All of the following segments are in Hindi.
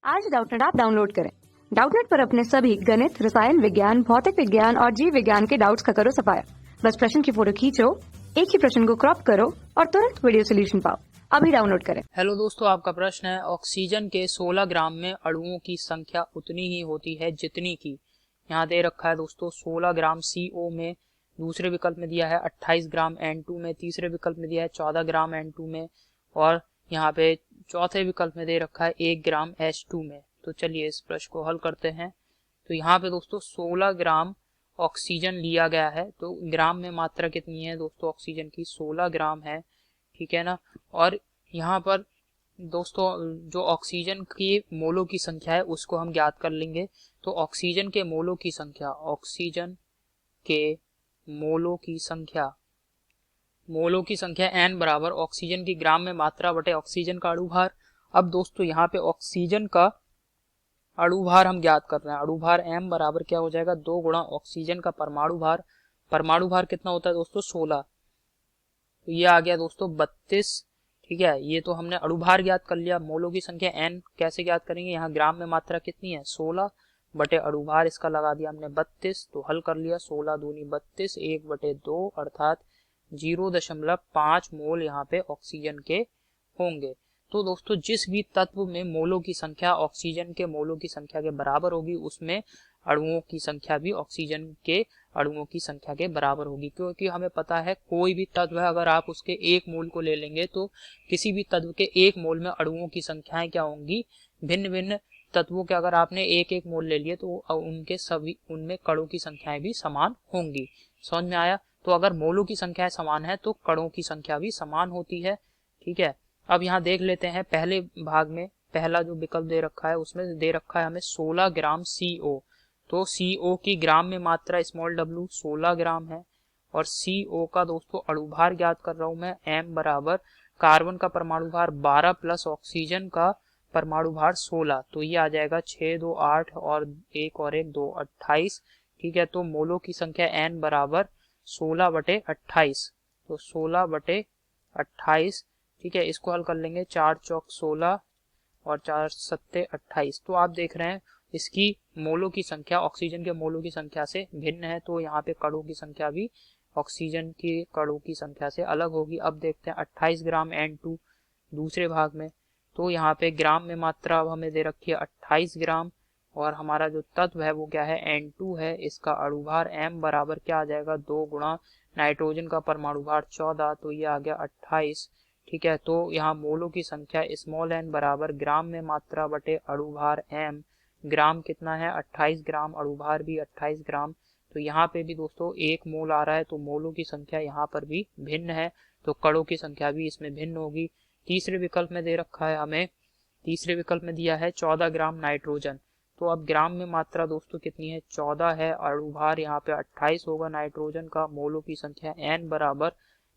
आज डाउटनेट ऐप डाउनलोड करें। डाउटनेट पर अपने सभी गणित, रसायन विज्ञान, भौतिक विज्ञान और जीव विज्ञान के डाउट्स का करो सफाया। बस प्रश्न की फोटो खींचो, एक ही प्रश्न को क्रॉप करो और तुरंत वीडियो सोल्यूशन पाओ। अभी डाउनलोड करें। हेलो दोस्तों, आपका प्रश्न है ऑक्सीजन के 16 ग्राम में अणुओं की संख्या उतनी ही होती है जितनी की, यहाँ दे रखा है दोस्तों 16 ग्राम CO में, दूसरे विकल्प में दिया है 28 ग्राम N2 में, तीसरे विकल्प में दिया है 14 ग्राम N2 में और यहाँ पे चौथे विकल्प में दे रखा है 1 ग्राम H2 में। तो चलिए इस प्रश्न को हल करते हैं। तो यहाँ पे दोस्तों 16 ग्राम ऑक्सीजन लिया गया है, तो ग्राम में मात्रा कितनी है दोस्तों ऑक्सीजन की, 16 ग्राम है, ठीक है ना। और यहाँ पर दोस्तों जो ऑक्सीजन की मोलों की संख्या है उसको हम ज्ञात कर लेंगे। तो ऑक्सीजन के मोलों की संख्या, ऑक्सीजन के मोलों की संख्या n बराबर ऑक्सीजन की ग्राम में मात्रा बटे ऑक्सीजन का अणुभार। अब दोस्तों यहाँ पे ऑक्सीजन का अणुभार हम ज्ञात कर रहे हैं। अणुभार m बराबर क्या हो जाएगा, 2 गुणा ऑक्सीजन का परमाणु भार। परमाणु भार कितना होता है दोस्तों, 16। तो ये आ गया दोस्तों 32, ठीक है। ये तो हमने अणुभार ज्ञात कर लिया। मोलों की संख्या n कैसे ज्ञात करेंगे, यहाँ ग्राम में मात्रा कितनी है, 16 बटे अणुभार इसका लगा दिया हमने 32, तो हल कर लिया। 16 दूनी 32, 1/2 अर्थात 0.5 मोल यहाँ पे ऑक्सीजन के होंगे। तो दोस्तों जिस भी तत्व में मोलों की संख्या ऑक्सीजन के मोलों की संख्या के बराबर होगी उसमें अणुओं की संख्या भी ऑक्सीजन के अणुओं की संख्या के बराबर होगी, क्योंकि हमें पता है कोई भी तत्व है अगर आप उसके 1 मोल को ले लेंगे तो किसी भी तत्व के 1 मोल में अणुओं की संख्याएं क्या होंगी, भिन्न भिन्न तत्वों के अगर आपने 1-1 मोल ले लिए तो उनमें कणों की संख्याएं भी समान होंगी। समझ में आया। तो अगर मोलों की संख्या समान है तो कणों की संख्या भी समान होती है, ठीक है। अब यहाँ देख लेते हैं पहले भाग में, पहला जो विकल्प दे रखा है उसमें दे रखा है हमें 16 ग्राम CO। तो CO की ग्राम में मात्रा स्मॉल w 16 ग्राम है और CO का दोस्तों अणुभार ज्ञात कर रहा हूं मैं, m बराबर कार्बन का परमाणु भार 12 प्लस ऑक्सीजन का परमाणु भार 16। तो ये आ जाएगा 6 2 8 और 1 और 1 2 28, ठीक है। तो मोलों की संख्या n बराबर 16/28, तो 16/28, ठीक है। इसको हल कर लेंगे, 4 चौक 16 और 4 सत्ते 28। तो आप देख रहे हैं इसकी मोलों की संख्या ऑक्सीजन के मोलों की संख्या से भिन्न है, तो यहाँ पे कणों की संख्या भी ऑक्सीजन की कणों की संख्या से अलग होगी। अब देखते हैं 28 ग्राम N2 दूसरे भाग में। तो यहाँ पे ग्राम में मात्रा अब हमें दे रखी है 28 ग्राम और हमारा जो तत्व है वो क्या है, N2 है। इसका अणुभार m बराबर क्या आ जाएगा, 2 गुणा नाइट्रोजन का परमाणु भार 14, तो ये आ गया 28, ठीक है। तो यहाँ मोलों की संख्या स्मॉल n बराबर ग्राम में मात्रा बटे अणुभार m। ग्राम कितना है, 28 ग्राम, अणुभार भी 28 ग्राम। तो यहाँ पे भी दोस्तों 1 मोल आ रहा है, तो मोलों की संख्या यहाँ पर भी भिन्न है, तो कणों की संख्या भी इसमें भिन्न होगी। तीसरे विकल्प में दे रखा है हमें, तीसरे विकल्प में दिया है 14 ग्राम नाइट्रोजन। तो अब ग्राम में मात्रा दोस्तों कितनी है, 14 है, अणुभार यहाँ पे 28 होगा नाइट्रोजन का। मोलों की संख्या n बराबर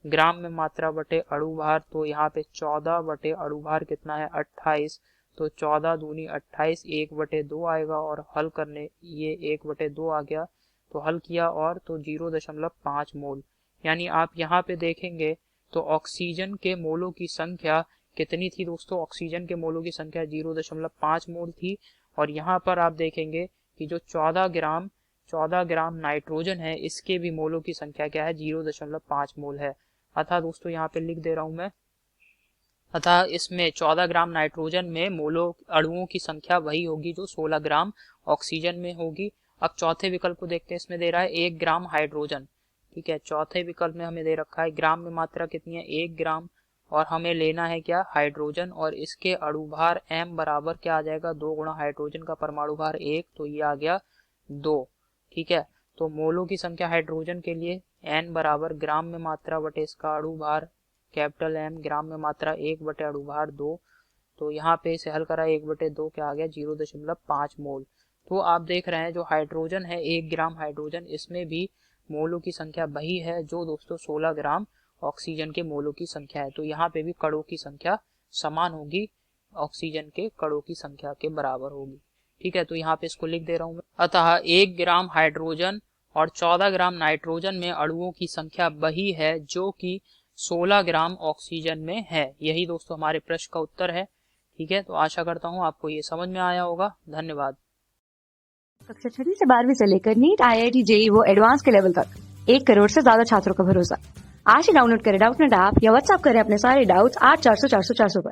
ग्राम में मात्रा बटे अणुभार, तो यहाँ पे 14 बटे अणुभार कितना है, 28, तो 14 दूनी 28, 1/2 आएगा और हल करने ये 1/2 आ गया, तो हल किया और तो 0.5 मोल। यानी आप यहाँ पे देखेंगे तो ऑक्सीजन के मोलों की संख्या कितनी थी दोस्तों, ऑक्सीजन के मोलों की संख्या 0.5 मोल थी। और यहाँ पर आप देखेंगे कि जो 14 ग्राम नाइट्रोजन है इसके भी मोलों की संख्या क्या है, 0.5 मोल है। अतः दोस्तों यहाँ पे लिख दे रहा हूं मैं, अतः इसमें 14 ग्राम नाइट्रोजन में मोलों अणुओं की संख्या वही होगी जो 16 ग्राम ऑक्सीजन में होगी। अब चौथे विकल्प को देखते हैं, इसमें दे रहा है 1 ग्राम हाइड्रोजन, ठीक है। चौथे विकल्प में हमें दे रखा है ग्राम में मात्रा कितनी है, 1 ग्राम, और हमें लेना है क्या, हाइड्रोजन, और इसके अणुभार m बराबर क्या आ जाएगा, 2 गुणा हाइड्रोजन का परमाणु भार 1, तो ये आ गया 2, ठीक है। तो मोलों की संख्या हाइड्रोजन के लिए n बराबर ग्राम में मात्रा बटे इसका अणुभार कैपिटल M, ग्राम में मात्रा 1 बटे अणुभार 2, तो यहाँ पे इसे हल करा 1/2 क्या आ गया, 0.5 मोल। तो आप देख रहे हैं जो हाइड्रोजन है 1 ग्राम हाइड्रोजन, इसमें भी मोलों की संख्या वही है जो दोस्तों 16 ग्राम ऑक्सीजन के मोलों की संख्या है। तो यहाँ पे भी कणों की संख्या समान होगी, ऑक्सीजन के कणों की संख्या के बराबर होगी, ठीक है। तो यहाँ पे इसको लिख दे रहा हूँ मैं, अतः 1 ग्राम हाइड्रोजन और 14 ग्राम नाइट्रोजन में अणुओं की संख्या वही है जो कि 16 ग्राम ऑक्सीजन में है। यही दोस्तों हमारे प्रश्न का उत्तर है, ठीक है, तो आशा करता हूँ आपको ये समझ में आया होगा। धन्यवाद। कक्षा 6वीं से 12वीं से लेकर नीट, IIT, JEE वो एडवांस के लेवल तक 1 करोड़ से ज्यादा छात्रों का भरोसा। आज ही डाउनलोड करें डाउटनेट ऐप या व्हाट्सएप करें अपने सारे डाउट्स 8400 400 400 पर।